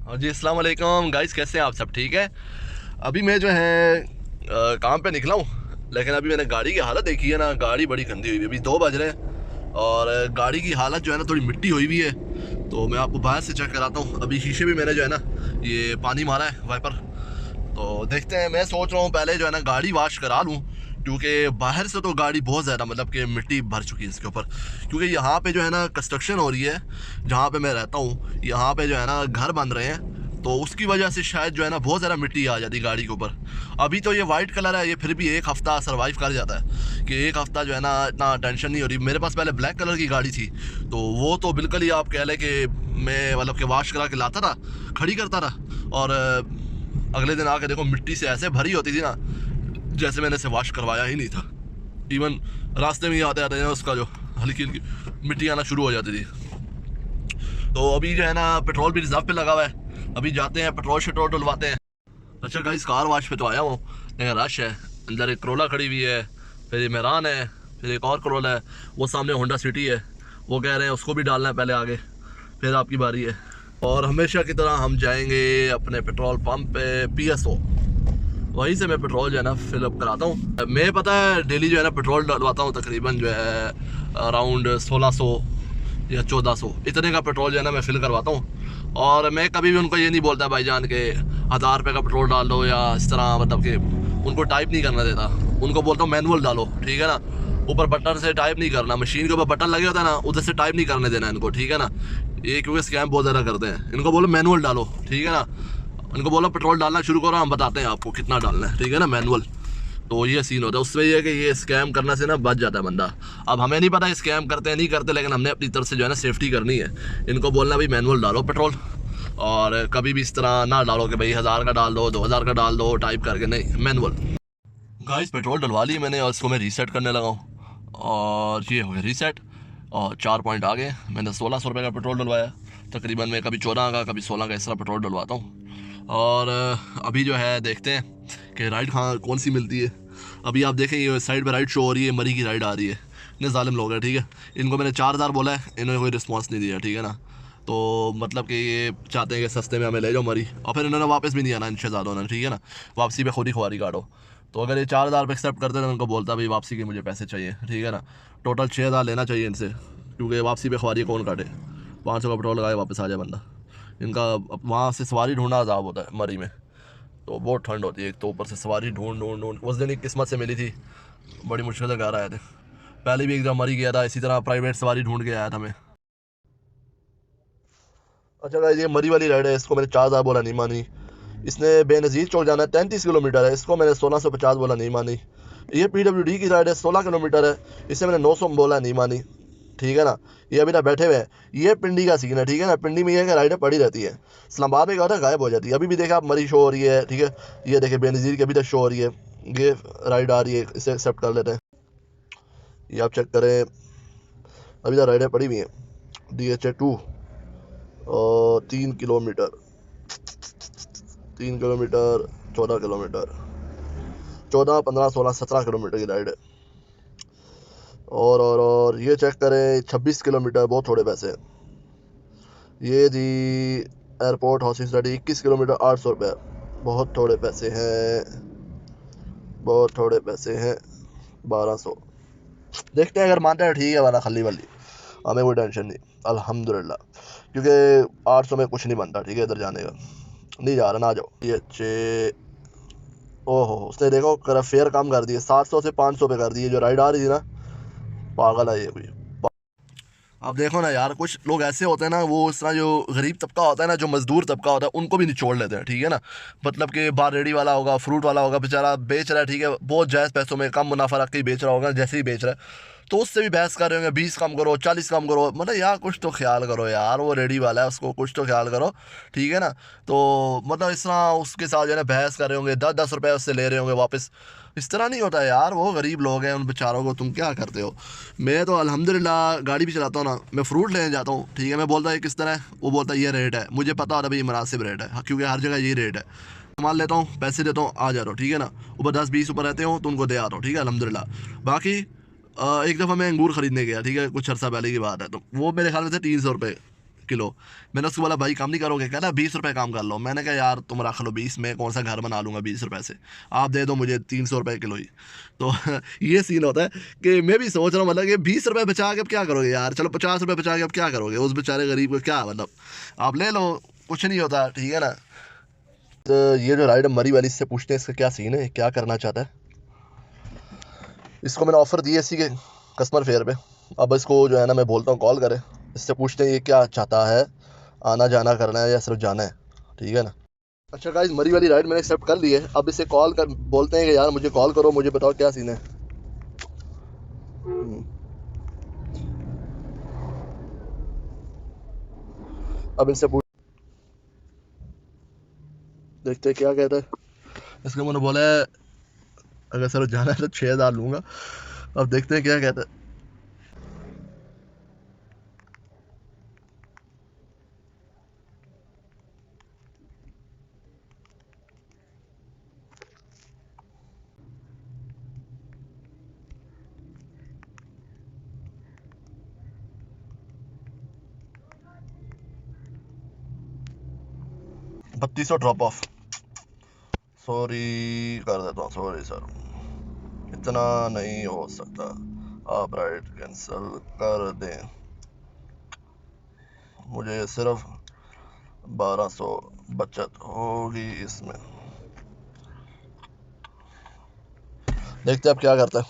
हाँ जी, अस्सलाम वालेकुम गाइस, कैसे हैं आप? सब ठीक है? अभी मैं जो है काम पे निकला हूँ, लेकिन अभी मैंने गाड़ी की हालत देखी है ना, गाड़ी बड़ी गंदी हुई है। अभी 2 बज रहे हैं और गाड़ी की हालत जो है ना थोड़ी मिट्टी हुई हुई है। तो मैं आपको बाहर से चेक कराता हूँ। अभी शीशे भी मैंने जो है ना ये पानी मारा है वाइपर। तो देखते हैं, मैं सोच रहा हूँ पहले जो है ना गाड़ी वॉश करा लूँ, क्योंकि बाहर से तो गाड़ी बहुत ज़्यादा मतलब कि मिट्टी भर चुकी है इसके ऊपर। क्योंकि यहाँ पे जो है ना कंस्ट्रक्शन हो रही है, जहाँ पे मैं रहता हूँ यहाँ पे जो है ना घर बन रहे हैं, तो उसकी वजह से शायद जो है ना बहुत ज़्यादा मिट्टी आ जाती है गाड़ी के ऊपर। अभी तो ये वाइट कलर है, ये फिर भी एक हफ़्ता सर्वाइव कर जाता है कि एक हफ़्ता जो है ना इतना टेंशन नहीं हो रही। मेरे पास पहले ब्लैक कलर की गाड़ी थी, तो वो तो बिल्कुल ही आप कह लें कि मैं मतलब कि वॉश करा के लाता था, खड़ी करता था, और अगले दिन आके देखो मिट्टी से ऐसे भरी होती थी ना, जैसे मैंने इसे वॉश करवाया ही नहीं था। इवन रास्ते में ही आते आते हैं उसका जो हल्की हल्की मिट्टी आना शुरू हो जाती थी। तो अभी जो है ना पेट्रोल भी रिजर्व पे लगा हुआ है, अभी जाते हैं पेट्रोल शेट्रोल डलवाते हैं। अच्छा गाइस, कार वॉश पे तो आया हूँ, लेकिन रश है। अंदर एक करोला खड़ी हुई है, फिर ये मेहरान है, फिर एक और करोला है, वो सामने होंडा सिटी है। वो कह रहे हैं उसको भी डालना है पहले आगे, फिर आपकी बारी है। और हमेशा की तरह हम जाएंगे अपने पेट्रोल पंप पे, PSO, वहीं से मैं पेट्रोल जो है ना फिलअप कराता हूँ। मैं पता है डेली जो है ना पेट्रोल डलवाता हूँ, तकरीबन जो है अराउंड 1600 या 1400 इतने का पेट्रोल जो है ना मैं फिल करवाता हूँ। और मैं कभी भी उनको ये नहीं बोलता भाईजान के 1000 रुपये का पेट्रोल डाल दो या इस तरह, मतलब कि उनको टाइप नहीं करना देता। उनको बोलता हूँ मैनुअल डालो, ठीक है ना। ऊपर बटन से टाइप नहीं करना, मशीन के ऊपर बटन लगे होता है ना, उधर से टाइप नहीं करने देना इनको, ठीक है ना। ये क्योंकि स्कैम बहुत ज़्यादा करते हैं। इनको बोलो मैनुअल डालो, ठीक है ना। उनको बोलो पेट्रोल डालना शुरू करो, हम बताते हैं आपको कितना डालना है, ठीक है ना, मैनुअल। तो ये सीन होता है उसमें, ये है कि ये स्कैम करने से ना बच जाता है बंदा। अब हमें नहीं पता स्कैम करते हैं नहीं करते, लेकिन हमने अपनी तरफ से जो है ना सेफ्टी करनी है। इनको बोलना भाई मैनुअल डालो पेट्रोल, और कभी भी इस तरह ना डालो कि भाई 1000 का डाल दो, 2000 का डाल दो टाइप करके, नहीं, मैनुअल। गाइस, पेट्रोल डलवा ली मैंने और इसको मैं रीसेट करने लगा हूँ, और ये हो गया रीसेट। और 4 पॉइंट आ गए। मैंने 1600 रुपये का पेट्रोल डलवाया। तकरीबन मैं कभी 14 का कभी 16 का इस तरह पेट्रोल डलवाता हूँ। और अभी जो है देखते हैं कि राइड कहाँ कौन सी मिलती है। अभी आप देखें ये साइड पर राइड शो हो रही है, मरी की राइड आ रही है। इतने जालिम लोग हैं, ठीक है। इनको मैंने 4000 बोला है, इन्होंने कोई रिस्पॉन्स नहीं दिया, ठीक है ना। तो मतलब कि ये चाहते हैं कि सस्ते में हमें ले जाओ मरी, और फिर इन्होंने वापस भी नहीं आना इन शहजादों ने, ठीक है ना। वापसी पे खुद ही खुआरी काटो। तो अगर ये 4000 रुपये एक्सेप्ट करते तो उनको बोलता भाई वापसी के मुझे पैसे चाहिए, ठीक है ना। टोटल 6000 लेना चाहिए इनसे, क्योंकि वापसी पे खुआरी कौन काटे। 500 का पेट्रोल लगाए वापस आ जाए बंदा। इनका वहाँ से सवारी ढूंढना अजाब होता है मरी में, तो बहुत ठंड होती है। एक तो ऊपर से सवारी ढूंढ ढूंढ ढूंढ, उस दिन एक किस्मत से मिली थी, बड़ी मुश्किल से घर आए थे। पहले भी एक जगह मरी गया था, इसी तरह प्राइवेट सवारी ढूंढ के आया था मैं। अच्छा गाइस, ये मरी वाली राइड है, इसको मैंने 4000 बोला, नहीं मानी। इसने बेनज़ीर चौक जाना है, 33 किलोमीटर है, इसको मैंने 1650 बोला, नहीं मानी। ये PWD की राइड है, 16 किलोमीटर है, इसे मैंने 900 बोला, नहीं मानी, ठीक है ना। ये अभी ना बैठे हुए हैं। ये पिंडी का सीन है, ठीक है ना। पिंडी में ये है कि राइडें पड़ी रहती है, इस्लामाबाद में क्या होता है गायब हो जाती है। अभी भी देखा आप मरी शो हो रही है, ठीक है। ये देखे बेनज़ीर की अभी तक शो हो रही है, ये राइड आ रही है, इसे एक्सेप्ट कर लेते हैं। ये आप चेक करें, अभी तक राइडें पड़ी हुई हैं। DHA 2 और 3 किलोमीटर, 3 किलोमीटर, 14 किलोमीटर, 14, 15, 16, 17 किलोमीटर की राइड है। और ये चेक करें, 26 किलोमीटर, बहुत थोड़े पैसे हैं। ये जी एयरपोर्ट हाउसिंग स्टडी, 21 किलोमीटर, 800 रुपये, बहुत थोड़े पैसे हैं, बहुत थोड़े पैसे हैं, 1200। देखते हैं, अगर मानते हैं ठीक है, वाला खली वाली, हमें कोई टेंशन नहीं, अल्हम्दुलिल्लाह। क्योंकि 800 में कुछ नहीं बनता, ठीक है, इधर जाने का। नहीं जा रहा ना, आ जाओ। ये अच्छे, ओहो, उसने देखो कर फेयर काम कर दिए, 700 से 500 पे कर दिए। जो राइड आ रही थी ना, पागल है ये कोई। अब देखो ना यार, कुछ लोग ऐसे होते हैं ना, वो इस तरह जो गरीब तबका होता है ना, जो मजदूर तबका होता है, उनको भी निचोड़ लेते हैं, ठीक है ना। मतलब कि बार रेडी वाला होगा, फ्रूट वाला होगा, बेचारा बेच रहा है, ठीक है, बहुत जायज़ पैसों में कम मुनाफा रख के ही बेच रहा होगा, जैसे ही बेच रहा है, तो उससे भी बहस कर रहे होंगे, 20 कम करो, 40 कम करो। मतलब यार कुछ तो ख्याल करो यार, वो रेडी वाला है, उसको कुछ तो ख्याल करो, ठीक है ना। तो मतलब इस तरह उसके साथ जो है ना बहस कर रहे होंगे, 10-10 रुपये उससे ले रहे होंगे वापस। इस तरह नहीं होता है यार, वो गरीब लोग हैं, उन बेचारों को तुम क्या करते हो। मैं तो अल्हम्दुलिल्लाह गाड़ी भी चलाता हूँ ना, मैं फ्रूट लेने जाता हूँ, ठीक है। मैं बोलता है किस तरह है, वो बोलता है ये रेट है, मुझे पता होता है भाई ये मुनासिब रेट है, क्योंकि हर जगह ये रेट है। सामान लेता हूँ, पैसे देता हूँ, आ जा रहा हूँ, ठीक है ना। ऊपर 10-20 ऊपर रहते हो तो उनको दे आता हूँ, ठीक है, अल्हम्दुलिल्लाह। बाकी एक दफ़ा मैं अंगूर ख़रीदने गया, ठीक है, कुछ अर्सा पहले की बात है, तो वो मेरे ख्याल में थे 300 रुपये किलो। मैंने उसको बोला भाई कम नहीं करोगे? कहना 20 रुपये कम कर लो। मैंने कहा यार तुम रख लो 20, मैं कौन सा घर बना लूँगा 20 रुपये से, आप दे दो मुझे 300 रुपये किलो ही। तो ये सीन होता है कि मैं भी सोच रहा हूँ मतलब कि 20 रुपये बचा के अब क्या करोगे यार, चलो 50 रुपये बचा के अब क्या करोगे, उस बेचारे गरीब को क्या मतलब, आप ले लो, कुछ नहीं होता, ठीक है ना। तो ये जो राइड मरी वाली, इससे पूछते हैं इसका क्या सीन है, क्या करना चाहता है। इसको मैंने ऑफ़र दी है इसी के कस्टमर फेयर पे। अब इसको जो है ना मैं बोलता हूँ कॉल करे, इससे पूछते हैं ये क्या चाहता है, आना जाना करना है या सिर्फ जाना है, ठीक है ना। अच्छा गाइस, मरी वाली राइड मैंने एक्सेप्ट कर ली है। अब इसे कॉल कर बोलते हैं कि यार मुझे कॉल करो, मुझे बताओ क्या सीन है। अब इनसे पूछ देखते हैं क्या कहता है। इसको मैंने बोला है अगर सर जाना है तो 6,000 लूँगा। अब देखते हैं क्या कहता है। 3200 ड्रॉप ऑफ, सॉरी कर देता हूँ, सॉरी सर, इतना नहीं हो सकता, आप राइड कैंसिल कर दें, मुझे सिर्फ 1200 बचत होगी इसमें। देखते हैं अब क्या करता है।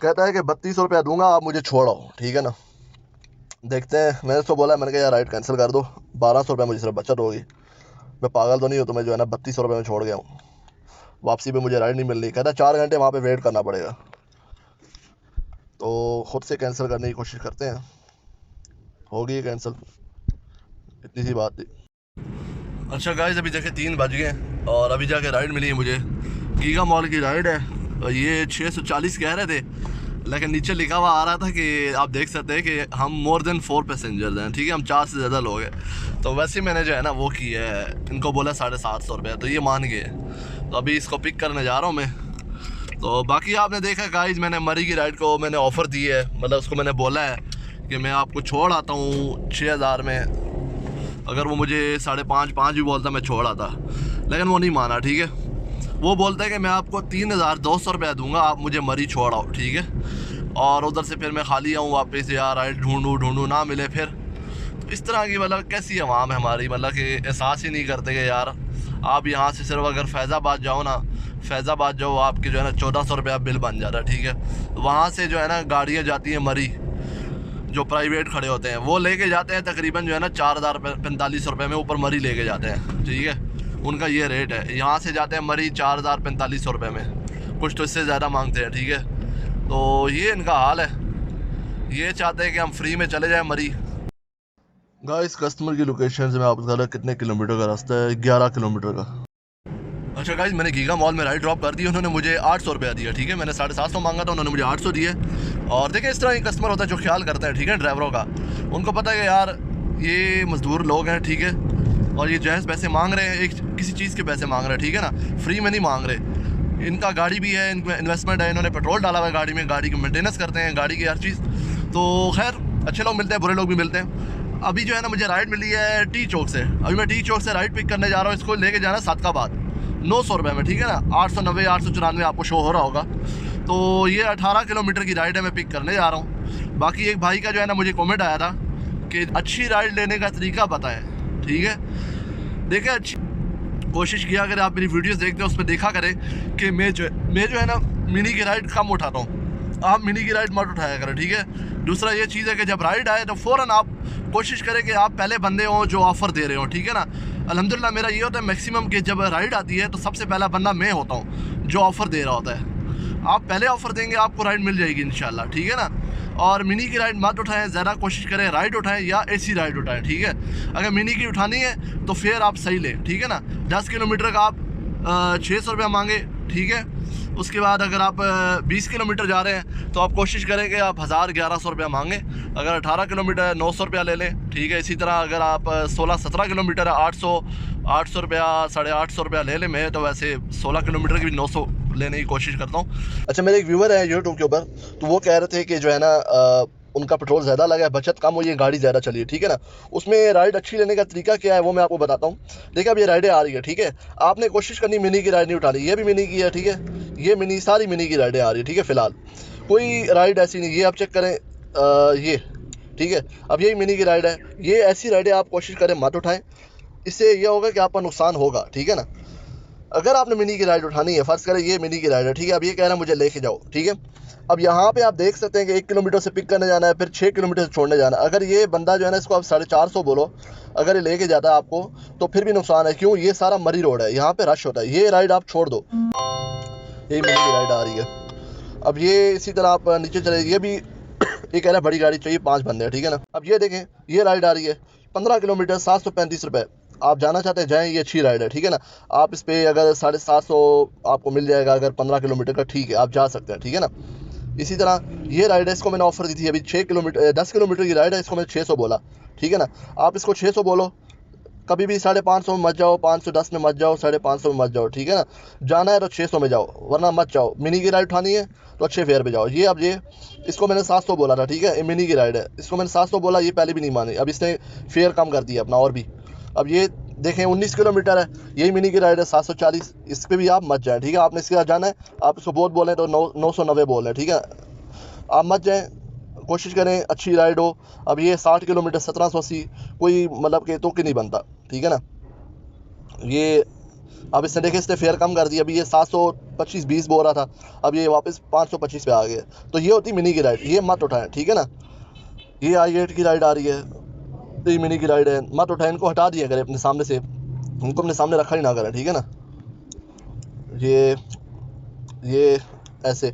कहता है कि 3200 रुपया दूंगा, आप मुझे छोड़ो, ठीक है ना। देखते हैं। मैंने उसको बोला, मैंने कहा यार राइड कैंसिल कर दो, 1200 रुपया मुझे सिर्फ बचत होगी, मैं पागल तो नहीं हूँ, तो मैं जो है ना 3200 रुपये में छोड़ गया हूँ। वापसी पे मुझे राइड नहीं मिल रही। कहता 4 घंटे वहाँ पे वेट करना पड़ेगा, तो खुद से कैंसिल करने की कोशिश करते हैं। होगी कैंसिल, इतनी सी बात थी। अच्छा गाइस, अभी देखे 3 बज गए और अभी जाके राइड मिली है मुझे। गीगा मॉल की राइड है और ये 640 कह रहे थे, लेकिन नीचे लिखा हुआ आ रहा था कि आप देख सकते हैं कि हम मोर देन 4 पैसेंजर्स हैं, ठीक है, हम 4 से ज़्यादा लोग हैं। तो वैसे ही मैंने जो है ना वो की है, इनको बोला 750 रुपये, तो ये मान गए। तो अभी इसको पिक करने जा रहा हूँ मैं। तो बाकी आपने देखा गाइस, मैंने मरी की राइड को मैंने ऑफ़र दी है, मतलब उसको मैंने बोला है कि मैं आपको छोड़ आता हूँ 6,000 में। अगर वो मुझे 5.5 भी बोलता मैं छोड़ आता, लेकिन वो नहीं माना, ठीक है। वो बोलता है कि मैं आपको 3,200 रुपया दूंगा, आप मुझे मरी छोड़ आओ, ठीक है। और उधर से फिर मैं खाली आऊँ वापस, यार राइड ढूंढूँ ना मिले फिर। तो इस तरह की मतलब कैसी आवाम है हमारी, मतलब कि एहसास ही नहीं करते कि यार आप यहाँ से सिर्फ अगर फैज़ाबाद जाओ ना, फैज़ाबाद जाओ, आपके जो है ना 1400 रुपया बिल बन जाता है, ठीक है। वहाँ से जो है ना गाड़ियाँ जाती हैं मरी, जो प्राइवेट खड़े होते हैं, वो लेके जाते हैं तकरीबन जो है ना 4,045 रुपये में ऊपर मरी लेके जाते हैं, ठीक है। उनका ये रेट है। यहाँ से जाते हैं मरी 4,045 रुपये में, कुछ तो इससे ज़्यादा मांगते हैं, ठीक है। तो ये इनका हाल है, ये चाहते हैं कि हम फ्री में चले जाएं मरी। गाइस, कस्टमर की लोकेशन से मैं आपको बता रहा कितने किलोमीटर का रास्ता है, 11 किलोमीटर का। अच्छा गाइस, मैंने गीगा मॉल में राइड ड्रॉप कर दी, उन्होंने मुझे 800 रुपया दिया, ठीक है। मैंने 750 मांगा था, उन्होंने मुझे 800 दिए। और देखिए इस तरह एक कस्टमर होता है जो ख्याल करता है, ठीक है, ड्राइवरों का। उनको पता है कि यार ये मजदूर लोग हैं, ठीक है, और ये जायज़ पैसे मांग रहे हैं, एक किसी चीज़ के पैसे मांग रहे हैं, ठीक है ना, फ्री में नहीं मांग रहे। इनका गाड़ी भी है, इनका इन्वेस्टमेंट है, इन्होंने पेट्रोल डाला हुआ है गाड़ी में, गाड़ी की मेंटेनेंस करते हैं, गाड़ी की हर चीज़। तो खैर अच्छे लोग मिलते हैं, बुरे लोग भी मिलते हैं। अभी जो है ना मुझे राइड मिली है टी चौक से, अभी मैं टी चौक से राइड पिक करने जा रहा हूँ। इसको लेके जाना सादकाबाद 900 रुपये में, ठीक है ना। 890 894 आपको शो हो रहा होगा। तो ये 18 किलोमीटर की राइड है, मैं पिक करने जा रहा हूँ। बाकी एक भाई का जो है ना मुझे कमेंट आया था कि अच्छी राइड लेने का तरीका पता है, ठीक है। देखिए अच्छी कोशिश किया, अगर आप मेरी वीडियोस देखते हो उसमें देखा करें कि मैं जो है ना मिनी की राइड कम उठाता हूँ, आप मिनी की राइड मत उठाया करें, ठीक है। दूसरा ये चीज़ है कि जब राइड आए तो फ़ौरन आप कोशिश करें कि आप पहले बंदे हों जो ऑफ़र दे रहे हो, ठीक है ना। अल्हम्दुलिल्लाह मेरा ये होता है मैक्सिमम कि जब राइड आती है तो सबसे पहला बंदा मैं होता हूँ जो ऑफ़र दे रहा होता है। आप पहले ऑफ़र देंगे, आपको राइड मिल जाएगी इंशाल्लाह, ठीक है ना। और मिनी की राइड मत उठाएं, ज़्यादा कोशिश करें राइड उठाएं या एसी राइड उठाएं, ठीक है। अगर मिनी की उठानी है तो फिर आप सही लें, ठीक है ना। 10 किलोमीटर का आप 600 रुपया मांगे, ठीक है। उसके बाद अगर आप 20 किलोमीटर जा रहे हैं तो आप कोशिश करें कि आप 1100 रुपया मांगे। अगर 18 किलोमीटर 900 रुपया ले लें, ठीक है। इसी तरह अगर आप 16-17 किलोमीटर 800 रुपया 850 रुपया ले लें। मैं तो वैसे 16 किलोमीटर की भी 900 लेने की कोशिश करता हूँ। अच्छा, मेरे एक व्यूवर है यूट्यूब के ऊपर, तो वो कह रहे थे कि जो है ना उनका पेट्रोल ज़्यादा लगा है, बचत कम हुई है, गाड़ी ज़्यादा चली है, ठीक है ना। उसमें राइड अच्छी लेने का तरीका क्या है वो मैं आपको बताता हूँ। देखिए अब ये राइडें आ रही है, ठीक है, आपने कोशिश करनी मिनी की राइड नहीं उठानी। ये भी मिनी की है, ठीक है, ये मिनी, सारी मिनी की राइडें आ रही है, ठीक है। फिलहाल कोई राइड ऐसी नहीं, ये आप चेक करें, ये ठीक है, अब यही मिनी की राइड है। ये ऐसी राइडें आप कोशिश करें मत उठाएं, इससे ये होगा कि आपका नुकसान होगा, ठीक है ना। अगर आपने मिनी की राइड उठानी है, फ़र्ज़ करें ये मिनी की राइड है, ठीक है, अब ये कह रहा है मुझे लेके जाओ, ठीक है। अब यहाँ पे आप देख सकते हैं कि 1 किलोमीटर से पिक करने जाना है, फिर 6 किलोमीटर से छोड़ने जाना है। अगर ये बंदा जो है ना, इसको आप 450 बोलो, अगर ये लेके जाता है आपको, तो फिर भी नुकसान है। क्यों? ये सारा मरी रोड है, यहाँ पे रश होता है। ये राइड आप छोड़ दो, ये मिनी की राइड आ रही है। अब ये इसी तरह आप नीचे चले, ये भी ये कह रहा है बड़ी गाड़ी चाहिए, 5 बंदे हैं, ठीक है ना। अब ये देखें, ये राइड आ रही है 15 किलोमीटर 735 रुपये। आप जाना चाहते हैं जाएं, ये अच्छी राइड है, ठीक है ना। आप इस पर अगर 750 आपको मिल जाएगा, अगर 15 किलोमीटर का, ठीक है, आप जा सकते हैं, ठीक है ना। इसी तरह ये राइड है, इसको मैंने ऑफर दी थी अभी 6 किलोमीटर 10 किलोमीटर की राइड है, इसको मैंने 600 बोला, ठीक है ना। आप इसको 600 बोलो, कभी भी 550 में मत जाओ, 510 में मत जाओ, 550 में मत जाओ, ठीक है ना। जाना है तो 600 में जाओ, वरना मत जाओ। मिनी की राइड उठानी है तो अच्छे फेयर पे जाओ। ये अब ये इसको मैंने 700 बोला था, ठीक है, ये मिनी की राइड है, इसको मैंने 700 बोला, ये पहले भी नहीं मानी, अब इसने फेयर कम कर दिया अपना और भी। अब ये देखें 19 किलोमीटर है, यही मिनी की राइड है 740, इस पर भी आप मत जाएँ, ठीक है। आपने इसके साथ जाना है, आप इसको बहुत बोलें तो 990 बोल रहे हैं, ठीक है, आप मत जाएँ, कोशिश करें अच्छी राइड हो। अब ये 60 किलोमीटर 1780, कोई मतलब कि तो कि नहीं बनता, ठीक है ना। ये अब इसने देखे, इसने फेयर कम कर दिया, अभी ये 725-20 बोल रहा था, अब ये वापस 525 पे आ गया। तो ये होती मिनी की राइड, ये मत उठाएं, ठीक है ना। ये i8 की राइड आ रही है, तो ये मिनी की राइड है, मत उठाएं, इनको हटा दिया करें अपने सामने से, उनको अपने सामने रखा ही ना करें, ठीक है ना। ये ऐसे,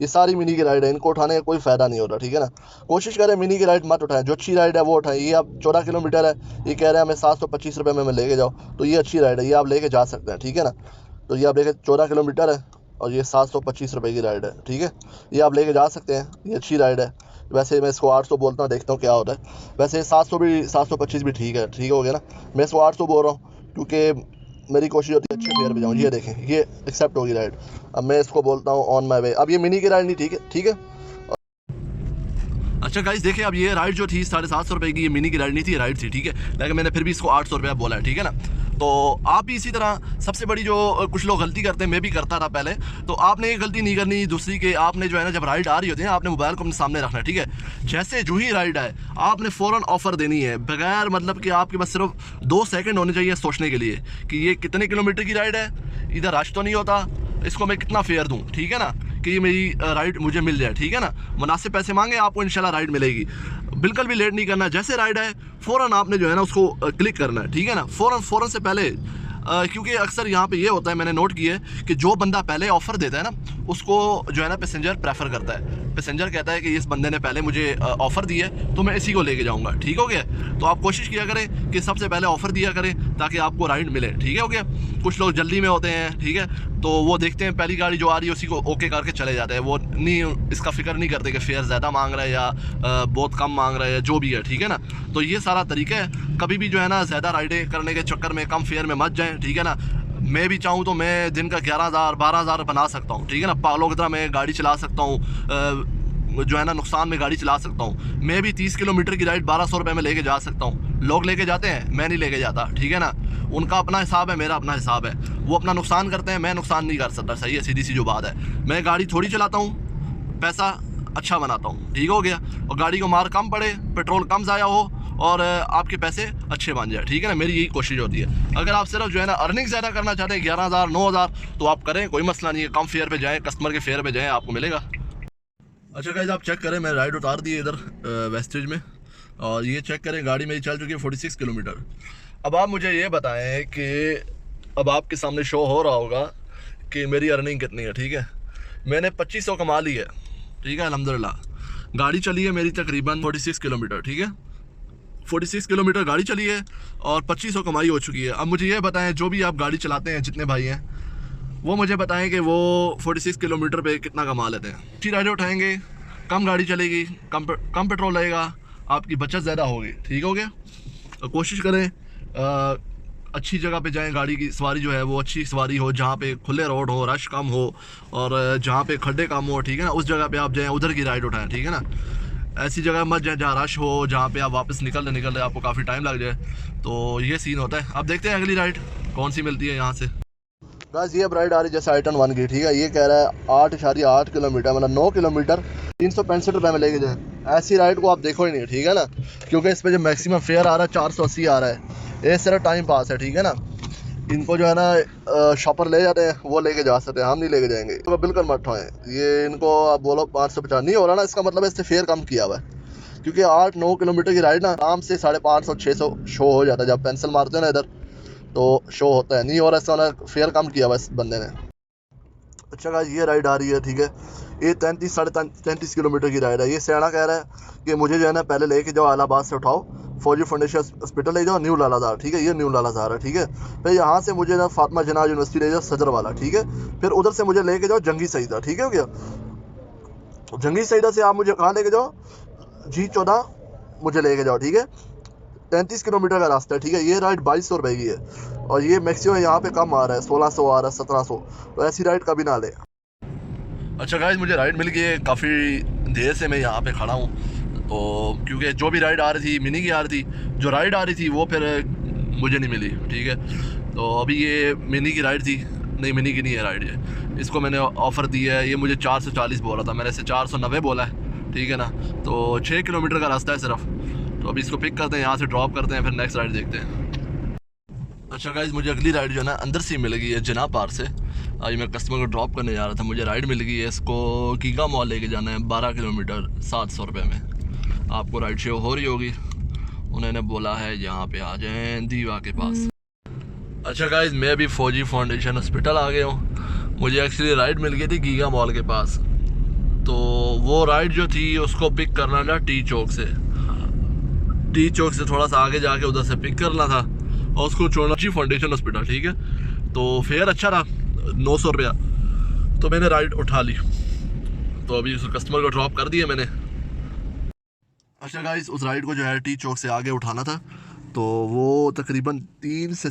ये सारी मिनी की राइड है, इनको उठाने का कोई फ़ायदा नहीं होता, ठीक है ना। कोशिश करें मिनी की राइड मत उठाएं, जो अच्छी राइड है वो उठाएं। ये अब 14 किलोमीटर है, ये कह रहे हैं हमें 725 रुपये में लेके जाओ, तो ये अच्छी राइड है, ये आप लेके जा सकते हैं, ठीक है ना। तो ये आप लेके 14 किलोमीटर है और ये 725 रुपये की राइड है, ठीक है, ये आप लेके जा सकते हैं, ये अच्छी राइड है। वैसे मैं इसको 800 बोलता हूँ, देखता हूँ क्या होता है। वैसे 725 भी ठीक है, ठीक हो गया ना। मैं इसको 800 बोल रहा हूँ क्योंकि मेरी कोशिश होती है अच्छे फेयर पे जाऊँ। ये देखें, ये एक्सेप्ट होगी राइड। अब मैं इसको बोलता हूँ ऑन माई वे। अब ये मिनी की राइड नहीं, ठीक है, ठीक है। अच्छा गाइस देखिए, अब ये राइड जो थी 750 रुपये की, ये मिनी की राइड नहीं थी, राइड थी, ठीक है, लेकिन मैंने फिर भी इसको 800 रुपया बोला है, ठीक है ना। तो आप भी इसी तरह, सबसे बड़ी जो कुछ लोग गलती करते हैं, मैं भी करता था पहले, तो आपने ये गलती नहीं करनी दूसरी के, आपने जो है ना, जब राइड आ रही होती है ना, आपने मोबाइल को अपने सामने रखना है, ठीक है। जैसे जो ही राइड आए, आपने फ़ौरन ऑफ़र देनी है, बगैर मतलब कि आपके पास सिर्फ 2 सेकंड होने चाहिए सोचने के लिए कि ये कितने किलोमीटर की राइड है, इधर रश तो नहीं होता, इसको मैं कितना फेयर दूँ, ठीक है ना, कि ये मेरी राइड मुझे मिल जाए, ठीक है ना। मुनासिब पैसे मांगे, आपको इंशाल्लाह राइड मिलेगी। बिल्कुल भी लेट नहीं करना, जैसे राइड है फ़ौरन आपने जो है ना उसको क्लिक करना है, ठीक है ना। फ़ौरन से पहले, क्योंकि अक्सर यहाँ पे ये होता है, मैंने नोट किया है कि जो बंदा पहले ऑफ़र देता है ना, उसको जो है ना पैसेंजर प्रेफर करता है। पैसेंजर कहता है कि इस बंदे ने पहले मुझे ऑफ़र दिया है तो मैं इसी को लेके जाऊँगा, ठीक हो गया। तो आप कोशिश किया करें कि सबसे पहले ऑफ़र दिया करें ताकि आपको राइड मिले, ठीक है, हो गया। कुछ लोग जल्दी में होते हैं, ठीक है, तो वो देखते हैं पहली गाड़ी जो आ रही है उसी को ओके करके चले जाते हैं, वो नहीं, इसका फिक्र नहीं करते कि फेयर ज़्यादा मांग रहा है या बहुत कम मांग रहा है, जो भी है, ठीक है ना। तो ये सारा तरीका है, कभी भी जो है ना ज़्यादा राइडें करने के चक्कर में कम फेयर में मत जाएँ, ठीक है ना। मैं भी चाहूँ तो मैं दिन का 11,000 12,000 बना सकता हूँ, ठीक है ना। पागलों की तरह मैं गाड़ी चला सकता हूँ, जो है ना नुकसान में गाड़ी चला सकता हूँ। मैं भी 30 किलोमीटर की राइड 1200 रुपये में लेके जा सकता हूँ। लोग लेके जाते हैं, मैं नहीं लेके जाता, ठीक है ना। उनका अपना हिसाब है, मेरा अपना हिसाब है, वो अपना नुकसान करते हैं, मैं नुकसान नहीं कर सकता, सही है, सीधी सी जो बात है। मैं गाड़ी थोड़ी चलाता हूँ, पैसा अच्छा बनाता हूँ, ठीक हो गया, और गाड़ी को मार कम पड़े, पेट्रोल कम ज़ाया हो और आपके पैसे अच्छे बन जाए, ठीक है ना। मेरी यही कोशिश होती है। अगर आप सिर्फ जो है ना अर्निंग ज़्यादा करना चाहते हैं, 11,000 9,000, तो आप करें, कोई मसला नहीं है, कम फेयर पे जाएँ, कस्टमर के फेयर पे जाएँ, आपको मिलेगा। अच्छा गाइस, आप चेक करें, मैं राइड उतार दी इधर वेस्टेज में, और ये चेक करें, गाड़ी मेरी चल चुकी है 46 किलोमीटर। अब आप मुझे ये बताएं कि अब आपके सामने शो हो रहा होगा कि मेरी अर्निंग कितनी है, ठीक है। मैंने 2500 कमा ली है, ठीक है, अल्हम्दुलिल्लाह। गाड़ी चली है मेरी तकरीबन 46 किलोमीटर, ठीक है, 46 किलोमीटर गाड़ी चली है और 2500 कमाई हो चुकी है। अब मुझे ये बताएं, जो भी आप गाड़ी चलाते हैं, जितने भाई हैं, वो मुझे बताएं कि वो 46 किलोमीटर पे कितना कमा लेते हैं। अच्छी राइडें उठाएंगे, कम गाड़ी चलेगी, कम पेट्रोल लगेगा, आपकी बचत ज़्यादा होगी, ठीक हो गया। तो कोशिश करें अच्छी जगह पे जाएं, गाड़ी की सवारी जो है वो अच्छी सवारी हो, जहाँ पे खुले रोड हो, रश कम हो और जहाँ पे खड्डे कम हो, ठीक है ना, उस जगह पे आप जाएं, उधर की राइड उठाएं, ठीक है ना। ऐसी जगह मत जाए जहाँ रश हो, जहाँ पे आप वापस निकलते आपको काफ़ी टाइम लग जाए। तो ये सीन होता है। अब देखते हैं अगली राइड कौन सी मिलती है यहाँ से। बस ये अब राइड आ रही है जैसे आइटन 1 की, ठीक है। ये कह रहा है 8.8 किलोमीटर, मतलब 9 किलोमीटर 365 रुपये में लेके जाए। ऐसी राइड को आप देखो ही नहीं, ठीक है ना, क्योंकि इस पर जो मैक्सिमम फेयर आ रहा है 480 आ रहा है। ये सिर्फ टाइम पास है, ठीक है ना। इनको जो है ना शॉपर ले जाते हैं, वो लेके जा सकते हैं, हम नहीं लेके जाएंगे। तो बिल्कुल मत ठोएं। ये इनको आप बोलो 550 नहीं हो रहा ना, इसका मतलब इससे फेयर कम किया हुआ है। क्योंकि 8-9 किलोमीटर की राइड ना आराम से 550-600 शो हो जाता है। जब पेंसिल मारते हैं ना इधर तो शो होता है, नहीं हो रहा, इसका फेयर कम किया हुआ इस बंदे ने। अच्छा गाइस, ये राइड आ रही है, ठीक है। ये 33 किलोमीटर की राइड है। ये सियाना कह रहा है कि मुझे जो है ना पहले लेके जाओ, इलाहाबाद से उठाओ, फौजी फाउंडेशन हॉस्पिटल ले जाओ, न्यू लालाधार, ठीक है। ये न्यू लालाधार है, ठीक है। फिर यहाँ से मुझे ना फातिमा जनाब यूनिवर्सिटी ले जाओ, सजर वाला, ठीक है। फिर उधर से मुझे लेके जाओ जंगी सईदा, ठीक है। हो गया। जंगी सईदा से आप मुझे कहाँ लेके जाओ, G14 मुझे लेके जाओ, ठीक है। 33 किलोमीटर का रास्ता है, ठीक है। ये राइड 2200 रुपये की है और ये मैक्सिमम यहाँ पे कम आ रहा है, 1600 आ रहा है, 1700। तो ऐसी राइड कभी ना ले। अच्छा गाइस, मुझे राइड मिल गई है। काफ़ी देर से मैं यहाँ पे खड़ा हूँ, तो क्योंकि जो भी राइड आ रही थी मिनी की आ रही थी, जो राइड आ रही थी वो फिर मुझे नहीं मिली, ठीक है। तो अभी ये मिनी की राइड थी, नहीं मिनी की नहीं है राइड, ये इसको मैंने ऑफ़र दिया है। ये मुझे 440 बोला था, मैंने इसे 490 बोला है, ठीक है ना। तो 6 किलोमीटर का रास्ता है सिर्फ। तो अभी इसको पिक करते हैं, यहाँ से ड्रॉप करते हैं, फिर नेक्स्ट राइड देखते हैं। अच्छा गाइस, मुझे अगली राइड जो है ना अंदर से मिल गई है, जनाब पार्क से। आज मैं कस्टमर को ड्रॉप करने जा रहा था, मुझे राइड मिल गई है। इसको गीगा मॉल लेके जाना है, 12 किलोमीटर 700 रुपये में। आपको राइड शो हो रही होगी। उन्होंने बोला है यहाँ पे आ जाएं दीवा के पास। अच्छा गाइस, मैं अभी फौजी फाउंडेशन हॉस्पिटल आ गया हूँ। मुझे एक्चुअली राइड मिल गई थी गीगा मॉल के पास। तो वो राइड जो थी उसको पिक करना था टी चौक से थोड़ा सा आगे जाके उधर से पिक करना था और उसको छोड़ना फौजी फाउंडेशन हॉस्पिटल, ठीक है। तो फेयर अच्छा था, 900 रुपया। तो मैंने राइड उठा ली। तो अभी उस कस्टमर को ड्रॉप कर दिया मैंने। अच्छा गाइस, उस राइड को जो है टी चौक से आगे उठाना था। तो वो तकरीबन 3 से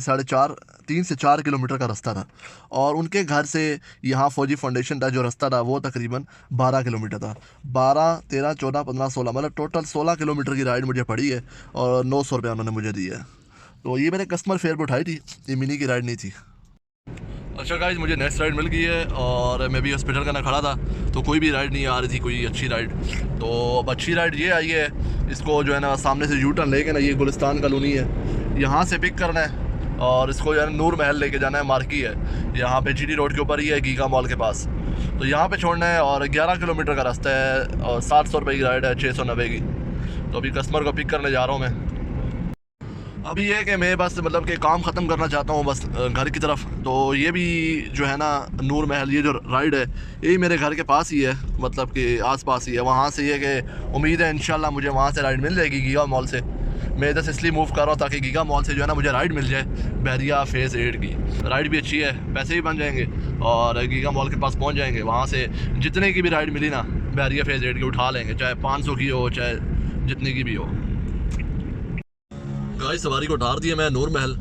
4 किलोमीटर का रास्ता था और उनके घर से यहाँ फौजी फाउंडेशन का जो रास्ता था वो तकरीबन 12 किलोमीटर था। 12, 13, 14, 15, 16, मतलब टोटल 16 किलोमीटर की राइड मुझे पड़ी है और 900 रुपया उन्होंने मुझे दिया है। तो ये मैंने कस्टमर फेयर पर उठाई थी, ये मिनी की राइड नहीं थी। अच्छा गाइस, मुझे नेक्स्ट राइड मिल गई है और मैं भी हॉस्पिटल का ना खड़ा था, तो कोई भी राइड नहीं आ रही थी, कोई अच्छी राइड। तो अब अच्छी राइड ये आई है, इसको जो है ना सामने से यू टर्न लेके ना, ये गुलिस्तान कॉलोनी है, यहाँ से पिक करना है और इसको जो है नूर महल लेके जाना है, मार्की है यहाँ पे, GT रोड के ऊपर ही है, गीगा मॉल के पास। तो यहाँ पे छोड़ना है और 11 किलोमीटर का रास्ता है और 700 रुपये की राइड है, 690 की। तो अभी कस्टमर को पिक करने जा रहा हूँ मैं। अभी ये कि मैं बस मतलब कि काम ख़त्म करना चाहता हूँ बस घर की तरफ। तो ये भी जो है ना नूर महल, ये जो राइड है यही मेरे घर के पास ही है, मतलब कि आसपास ही है। वहाँ से ये कि उम्मीद है इंशाल्लाह मुझे वहाँ से राइड मिल जाएगी गीगा मॉल से। मैं इधर से इसलिए मूव कर रहा हूँ ताकि गीगा मॉल से जो है ना मुझे राइड मिल जाए बहरिया फेज़ 8 की। राइड भी अच्छी है, पैसे भी बन जाएंगे और गीगा मॉल के पास पहुँच जाएंगे। वहाँ से जितने की भी राइड मिली ना बहरिया फेज़ 8 की उठा लेंगे, चाहे 500 की हो चाहे जितनी की भी हो। गाड़ी सवारी को उतार दिया मैं नूर महल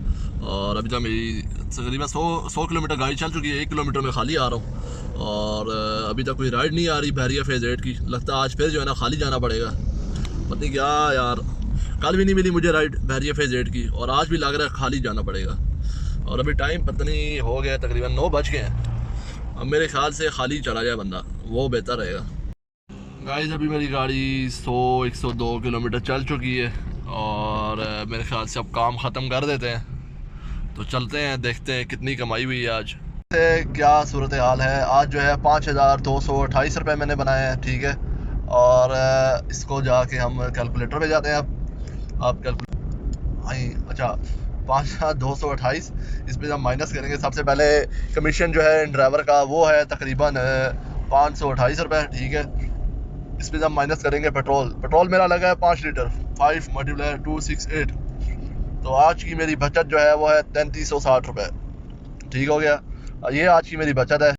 और अभी तक मेरी तकरीबन 100 किलोमीटर गाड़ी चल चुकी है। 1 किलोमीटर में खाली आ रहा हूँ और अभी तक कोई राइड नहीं आ रही बहरिया फेज़ 8 की। लगता है आज फिर जो है ना खाली जाना पड़ेगा, पता नहीं क्या यार। कल भी नहीं मिली मुझे राइड बहरिया फेज़ 8 की और आज भी लग रहा है खाली जाना पड़ेगा। और अभी टाइम पता नहीं हो गया, तकरीबन 9 बज गए हैं। अब मेरे ख्याल से खाली चला जाए बंदा, वो बेहतर रहेगा। गाइस, अभी मेरी गाड़ी 102 किलोमीटर चल चुकी है और मेरे ख्याल से अब काम ख़त्म कर देते हैं। तो चलते हैं, देखते हैं कितनी कमाई हुई है आज। क्या सूरत हाल है आज जो है 5228 रुपये मैंने बनाए हैं, ठीक है। और इसको जाके हम कैलकुलेटर पे जाते हैं। आप कैलकुलेटर, अच्छा 5228 इस पर हम माइनस करेंगे। सबसे पहले कमीशन जो है ड्राइवर का वो है तकरीबन 528 रुपये, ठीक है। इस पर हम माइनस करेंगे पेट्रोल मेरा लगा है 5 लीटर, 5 × 268। तो आज की मेरी बचत जो है वो है 3360 रुपये, ठीक हो गया। ये आज की मेरी बचत है।